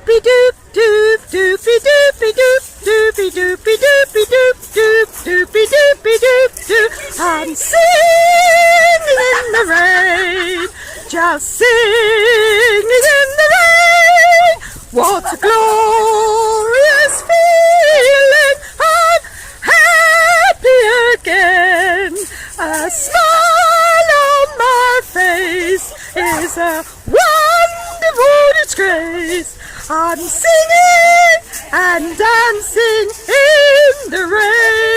doopy doop doop doopy doopy doop doopy doopy doopy doop doop doopy doopy doop doop. I'm singing in the rain, just singing in the rain. What a glorious feeling! I'm happy again. A smile on my face is a wonderful disgrace. I'm singing and dancing in the rain.